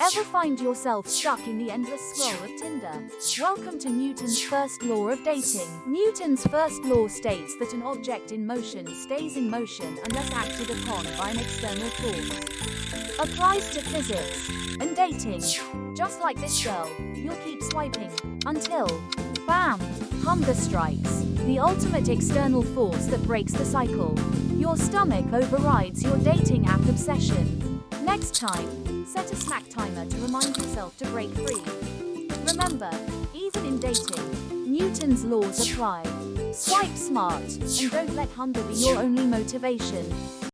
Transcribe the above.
Ever find yourself stuck in the endless scroll of Tinder? Welcome to Newton's first law of dating. Newton's first law states that an object in motion stays in motion unless acted upon by an external force. Applies to physics and dating. Just like this girl, you'll keep swiping until, bam, hunger strikes. The ultimate external force that breaks the cycle. Your stomach overrides your dating app obsession. Next time, set a snack timer to remind yourself to break free. Remember, even in dating, Newton's laws apply. Swipe smart, and don't let hunger be your only motivation.